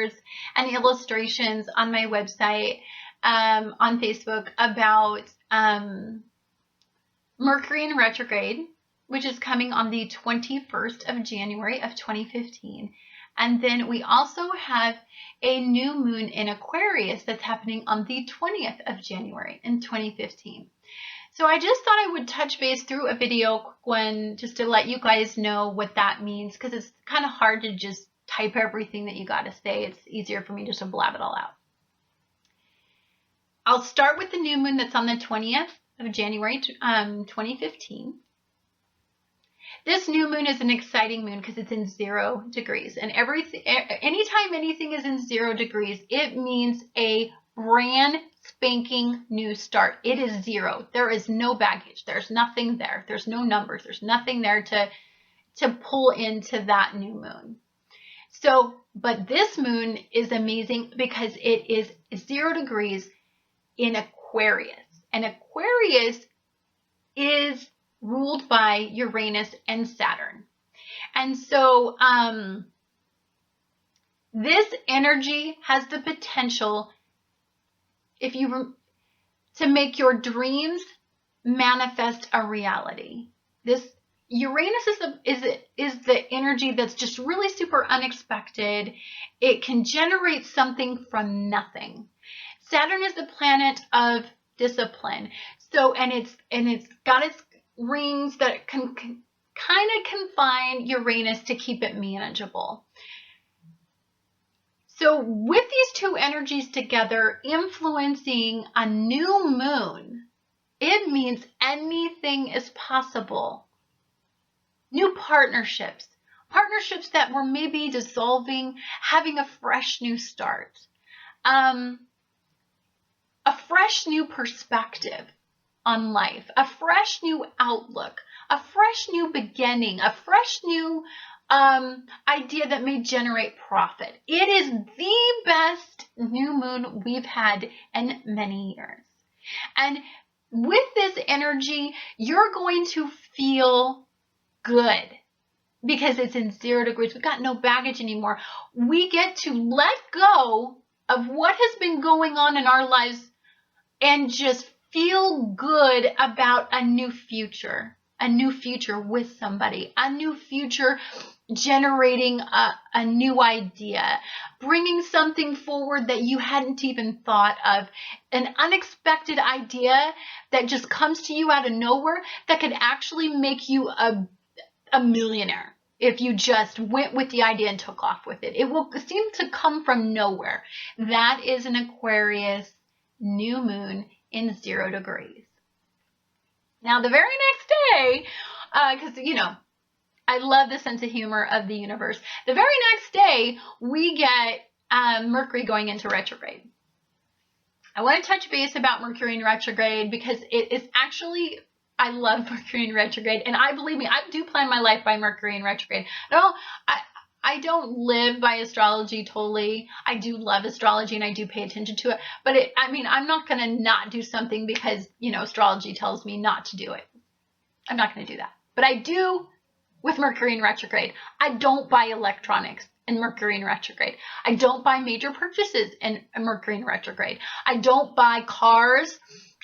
pictures and illustrations on my website, on Facebook, about Mercury in retrograde, which is coming on the 21st of January of 2015. And then we also have a new moon in Aquarius that's happening on the 20th of January in 2015. So I just thought I would touch base through a video one just to let you guys know what that means, because it's kind of hard to just type everything that you got to say. It's easier for me just to blab it all out. I'll start with the new moon that's on the 20th of January 2015. This new moon is an exciting moon because it's in 0 degrees. And anytime anything is in 0 degrees, it means a brand spanking new start. It is 0. There is no baggage. There's nothing there. There's no numbers. There's nothing there to pull into that new moon. So, but this moon is amazing because it is 0 degrees in Aquarius. And Aquarius is ruled by Uranus and Saturn. And so this energy has the potential, to make your dreams manifest a reality. This Uranus is the energy that's just really super unexpected. It can generate something from nothing. Saturn is the planet of discipline. So, and it's got its rings that can kind of confine Uranus to keep it manageable. So with these two energies together influencing a new moon, it means anything is possible. New partnerships that were maybe dissolving, having a fresh new start, a fresh new perspective on life, a fresh new outlook, a fresh new beginning, a fresh new idea that may generate profit. It is the best new moon we've had in many years. And with this energy, you're going to feel good because it's in 0 degrees. We've got no baggage anymore. We get to let go of what has been going on in our lives and just feel good about a new future with somebody, a new future generating a new idea, bringing something forward that you hadn't even thought of, an unexpected idea that just comes to you out of nowhere that could actually make you a millionaire if you just went with the idea and took off with it. It will seem to come from nowhere. That is an Aquarius new moon in 0 degrees. Now, the very next day, because, I love the sense of humor of the universe. The very next day, we get Mercury going into retrograde. I want to touch base about Mercury in retrograde because it is actually, I love Mercury in retrograde. And believe me, I do plan my life by Mercury in retrograde. I don't live by astrology totally. I do love astrology and I do pay attention to it. But I'm not going to not do something because, astrology tells me not to do it. I'm not going to do that. But I do with Mercury in retrograde. I don't buy electronics in Mercury in retrograde. I don't buy major purchases in Mercury in retrograde. I don't buy cars.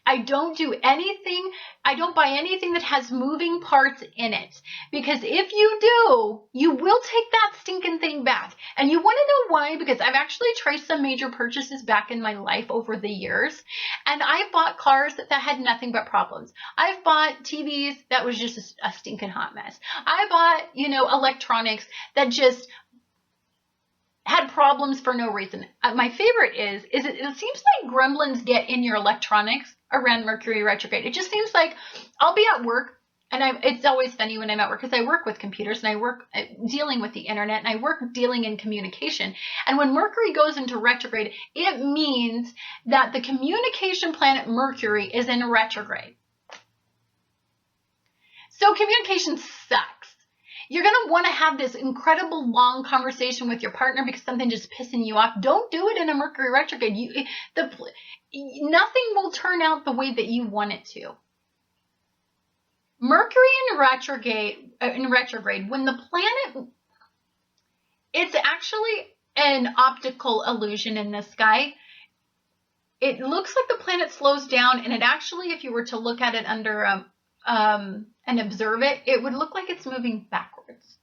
I don't do anything. I don't buy anything that has moving parts in it. Because if you do, you will take that stinking thing back. And you want to know why? Because I've actually traced some major purchases back in my life over the years. And I've bought cars that had nothing but problems. I've bought TVs that was just a stinking hot mess. I bought, electronics that just had problems for no reason. My favorite is it seems like gremlins get in your electronics around Mercury retrograde. It just seems like I'll be at work, and it's always funny when I'm at work because I work with computers and I work dealing with the internet and I work dealing in communication. And when Mercury goes into retrograde, it means that the communication planet Mercury is in retrograde. So communication sucks. You're going to want to have this incredible long conversation with your partner because something just pissing you off. Don't do it in a Mercury retrograde. Nothing will turn out the way that you want it to. Mercury in retrograde, when the planet, it's actually an optical illusion in the sky. It looks like the planet slows down, and it actually, if you were to look at it under and observe it, it would look like it's moving backwards.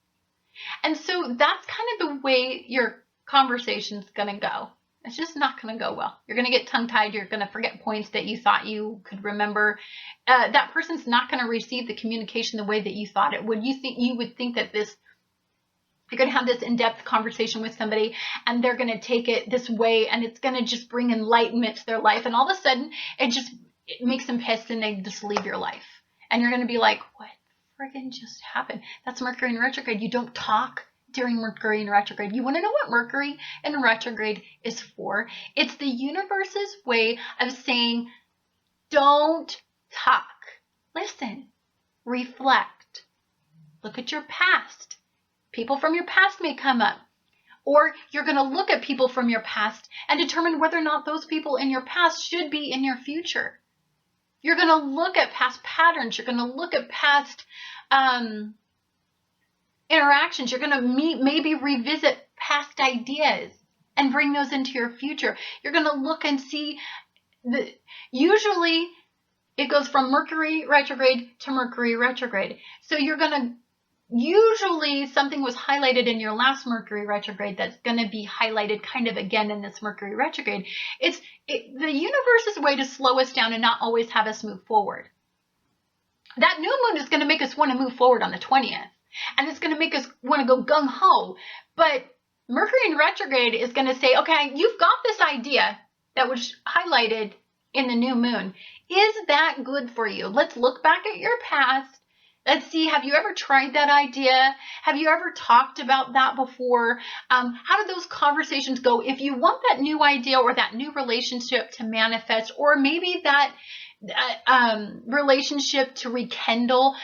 And so that's kind of the way your conversation's going to go. It's just not going to go well. You're going to get tongue-tied. You're going to forget points that you thought you could remember. That person's not going to receive the communication the way that you thought it would. You would think that you're going to have this in-depth conversation with somebody, and they're going to take it this way, and it's going to just bring enlightenment to their life. And all of a sudden, it makes them pissed, and they just leave your life. And you're going to be like, what friggin' just happened? That's Mercury in retrograde. You don't talk during Mercury in retrograde. You want to know what Mercury in retrograde is for? It's the universe's way of saying, don't talk. Listen, reflect, look at your past. People from your past may come up. Or you're going to look at people from your past and determine whether or not those people in your past should be in your future. You're going to look at past patterns. You're going to look at past interactions. You're going to maybe revisit past ideas and bring those into your future. You're going to look and see usually it goes from Mercury retrograde to Mercury retrograde. So you're going to usually something was highlighted in your last Mercury retrograde that's going to be highlighted kind of again in this Mercury retrograde. It's the universe's way to slow us down and not always have us move forward. That new moon is going to make us want to move forward on the 20th. And it's going to make us want to go gung-ho. But Mercury in retrograde is going to say, okay, you've got this idea that was highlighted in the new moon. Is that good for you? Let's look back at your past. Let's see, have you ever tried that idea? Have you ever talked about that before? How did those conversations go? If you want that new idea or that new relationship to manifest, or maybe that relationship to rekindle,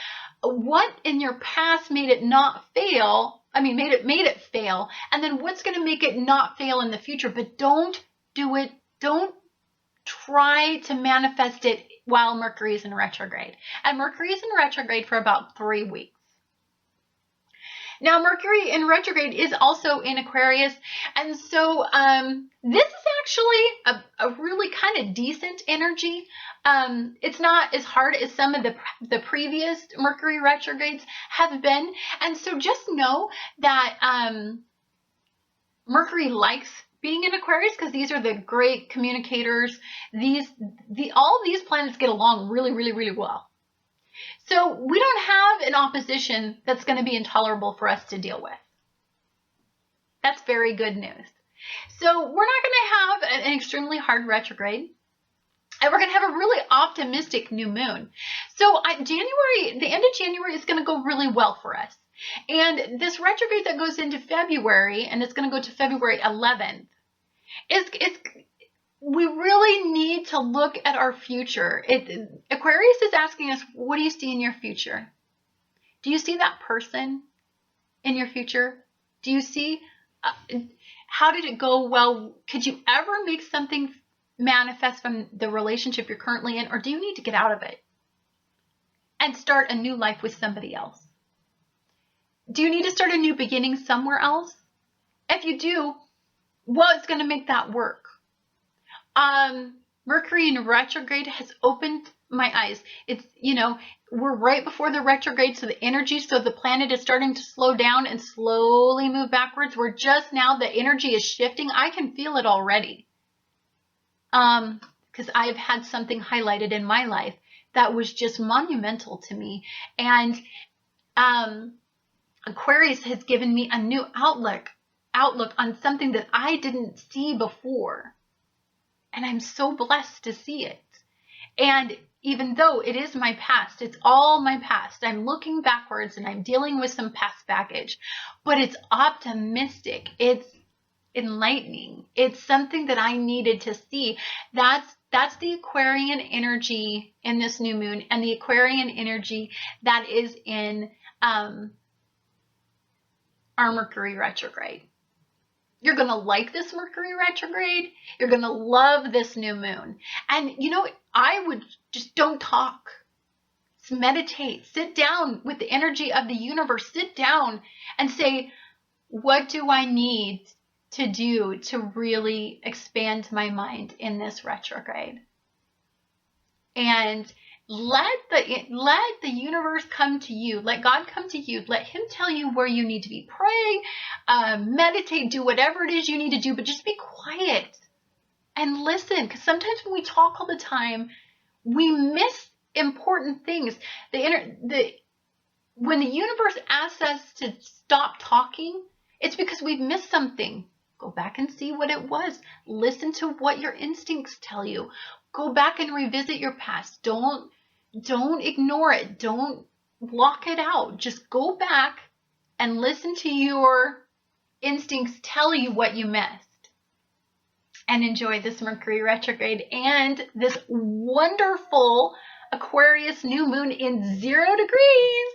what in your past made it not fail? I mean, made it fail. And then what's going to make it not fail in the future? But don't do it. Don't try to manifest it while Mercury is in retrograde. And Mercury is in retrograde for about 3 weeks. Now, Mercury in retrograde is also in Aquarius. And so this is actually a really kind of decent energy. It's not as hard as some of the previous Mercury retrogrades have been. And so just know that Mercury likes being in Aquarius because these are the great communicators. All these planets get along really, really, really well. So we don't have an opposition that's going to be intolerable for us to deal with. That's very good news. So we're not going to have an extremely hard retrograde. And we're going to have a really optimistic new moon. So the end of January is going to go really well for us. And this retrograde that goes into February, and it's going to go to February 11th, we really need to look at our future. Aquarius is asking us, what do you see in your future? Do you see that person in your future? Do you see, how did it go well? Could you ever make something manifest from the relationship you're currently in, or do you need to get out of it and start a new life with somebody else? Do you need to start a new beginning somewhere else? If you do, what's going to make that work? Mercury in retrograde has opened my eyes. It's, we're right before the retrograde, so the energy, so the planet is starting to slow down and slowly move backwards. We're just now, the energy is shifting. I can feel it already. Because I've had something highlighted in my life that was just monumental to me. And Aquarius has given me a new outlook on something that I didn't see before. And I'm so blessed to see it. And even though it is my past, it's all my past. I'm looking backwards and I'm dealing with some past baggage, but it's optimistic. It's enlightening. It's something that I needed to see. That's the Aquarian energy in this new moon, and the Aquarian energy that is in our Mercury retrograde. You're going to like this Mercury retrograde. You're going to love this new moon. And, I would just don't talk. Just meditate. Sit down with the energy of the universe. Sit down and say, what do I need to do to really expand my mind in this retrograde. And let the universe come to you. Let God come to you. Let him tell you where you need to be. Pray, meditate, do whatever it is you need to do, but just be quiet and listen. Because sometimes when we talk all the time, we miss important things. When the universe asks us to stop talking, it's because we've missed something. Go back and see what it was. Listen to what your instincts tell you. Go back and revisit your past. Don't ignore it. Don't block it out. Just go back and listen to your instincts tell you what you missed. And enjoy this Mercury retrograde and this wonderful Aquarius new moon in 0 degrees.